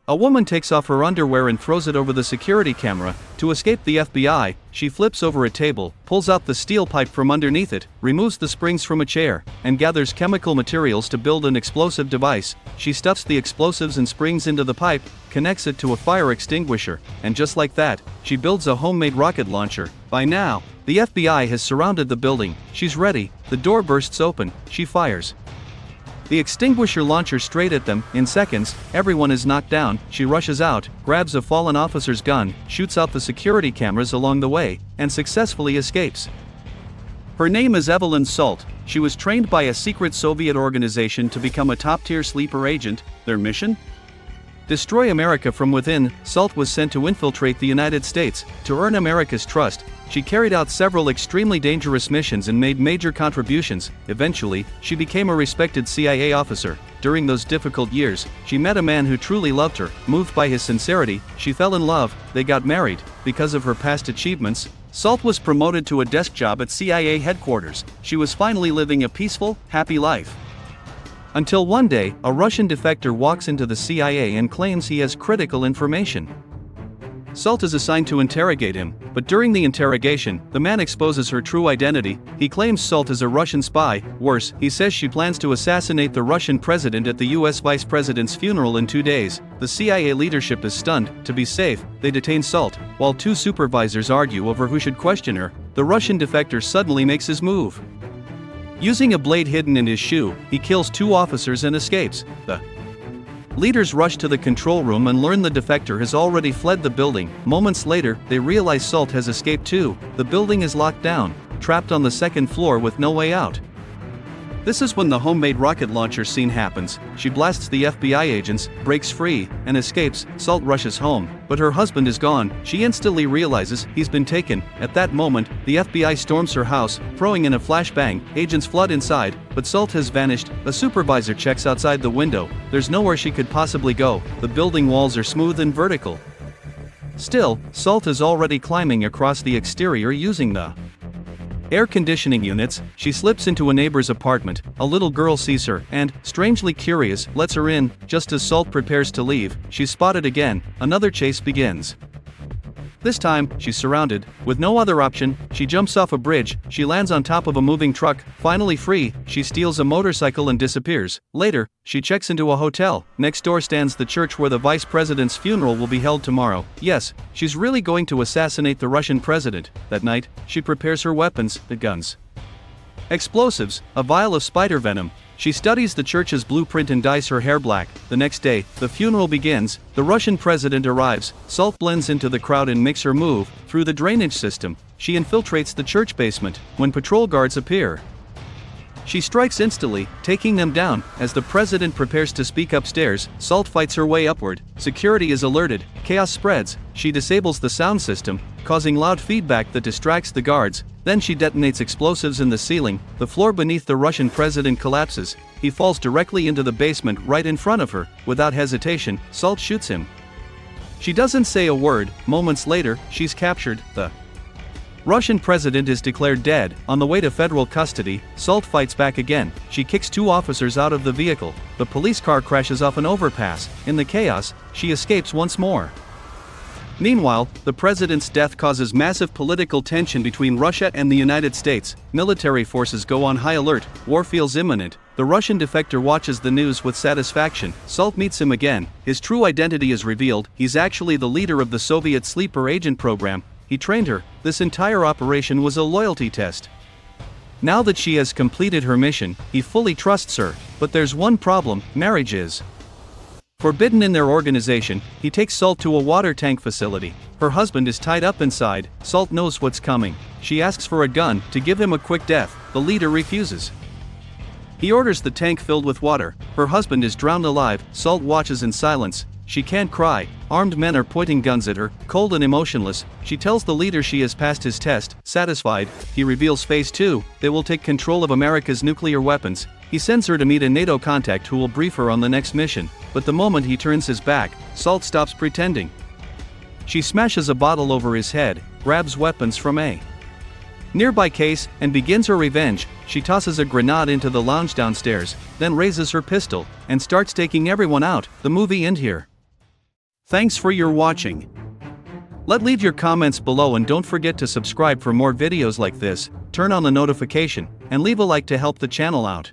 A woman takes off her underwear and throws it over the security camera. To escape the FBI, she flips over a table, pulls out the steel pipe from underneath it, removes the springs from a chair, and gathers chemical materials to build an explosive device. She stuffs the explosives and springs into the pipe, connects it to a fire extinguisher, and just like that, she builds a homemade rocket launcher. By now, the FBI has surrounded the building. She's ready. The door bursts open. She fires the extinguisher launcher straight at them. In seconds, everyone is knocked down. She rushes out, grabs a fallen officer's gun, shoots out the security cameras along the way, and successfully escapes. Her name is Evelyn Salt. She was trained by a secret Soviet organization to become a top-tier sleeper agent. Their mission? Destroy America from within. Salt was sent to infiltrate the United States. To earn America's trust, she carried out several extremely dangerous missions and made major contributions. Eventually, she became a respected CIA officer. During those difficult years, she met a man who truly loved her. Moved by his sincerity, she fell in love. They got married. Because of her past achievements, Salt was promoted to a desk job at CIA headquarters. She was finally living a peaceful, happy life. Until one day, a Russian defector walks into the CIA and claims he has critical information. Salt is assigned to interrogate him, but during the interrogation, the man exposes her true identity. He claims Salt is a Russian spy. Worse, he says she plans to assassinate the Russian president at the US vice president's funeral in 2 days. The CIA leadership is stunned. To be safe, they detain Salt. While two supervisors argue over who should question her, the Russian defector suddenly makes his move. Using a blade hidden in his shoe, he kills 2 officers and escapes. The leaders rush to the control room and learn the defector has already fled the building. Moments later, they realize Salt has escaped too. The building is locked down, trapped on the 2nd floor with no way out. This is when the homemade rocket launcher scene happens. She blasts the FBI agents, breaks free, and escapes. Salt rushes home, but her husband is gone. She instantly realizes he's been taken. At that moment, the FBI storms her house, throwing in a flashbang. Agents flood inside, but Salt has vanished. A supervisor checks outside the window. There's nowhere she could possibly go. The building walls are smooth and vertical. Still, Salt is already climbing across the exterior using the air conditioning units. She slips into a neighbor's apartment. A little girl sees her and, strangely curious, lets her in. Just as Salt prepares to leave, she's spotted again. Another chase begins. This time, she's surrounded. With no other option, she jumps off a bridge. She lands on top of a moving truck. Finally free, she steals a motorcycle and disappears. Later, she checks into a hotel. Next door stands the church where the vice president's funeral will be held tomorrow. Yes, she's really going to assassinate the Russian president. That night, she prepares her weapons, the guns, explosives, a vial of spider venom. She studies the church's blueprint and dyes her hair black. The next day, the funeral begins. The Russian president arrives. Salt blends into the crowd and makes her move through the drainage system. She infiltrates the church basement. When patrol guards appear, she strikes instantly, taking them down. As the president prepares to speak upstairs, Salt fights her way upward. Security is alerted. Chaos spreads. She disables the sound system, causing loud feedback that distracts the guards. Then she detonates explosives in the ceiling. The floor beneath the Russian president collapses. He falls directly into the basement right in front of her. Without hesitation, Salt shoots him. She doesn't say a word. Moments later, she's captured. The Russian president is declared dead. On the way to federal custody, Salt fights back again. She kicks 2 officers out of the vehicle. The police car crashes off an overpass. In the chaos, she escapes once more. Meanwhile, the president's death causes massive political tension between Russia and the United States. Military forces go on high alert. War feels imminent. The Russian defector watches the news with satisfaction. Salt meets him again. His true identity is revealed. He's actually the leader of the Soviet sleeper agent program. He trained her. This entire operation was a loyalty test. Now that she has completed her mission, he fully trusts her. But there's one problem: marriage is forbidden in their organization. He takes Salt to a water tank facility. Her husband is tied up inside. Salt knows what's coming. She asks for a gun to give him a quick death. The leader refuses. He orders the tank filled with water. Her husband is drowned alive. Salt watches in silence. She can't cry. Armed men are pointing guns at her. Cold and emotionless, she tells the leader she has passed his test. Satisfied, he reveals phase 2. They will take control of America's nuclear weapons. He sends her to meet a NATO contact who will brief her on the next mission. But the moment he turns his back, Salt stops pretending. She smashes a bottle over his head, grabs weapons from a nearby case, and begins her revenge. She tosses a grenade into the lounge downstairs, then raises her pistol, and starts taking everyone out. The movie ends here. Thanks for your watching. Leave your comments below and don't forget to subscribe for more videos like this, turn on the notification, and leave a like to help the channel out.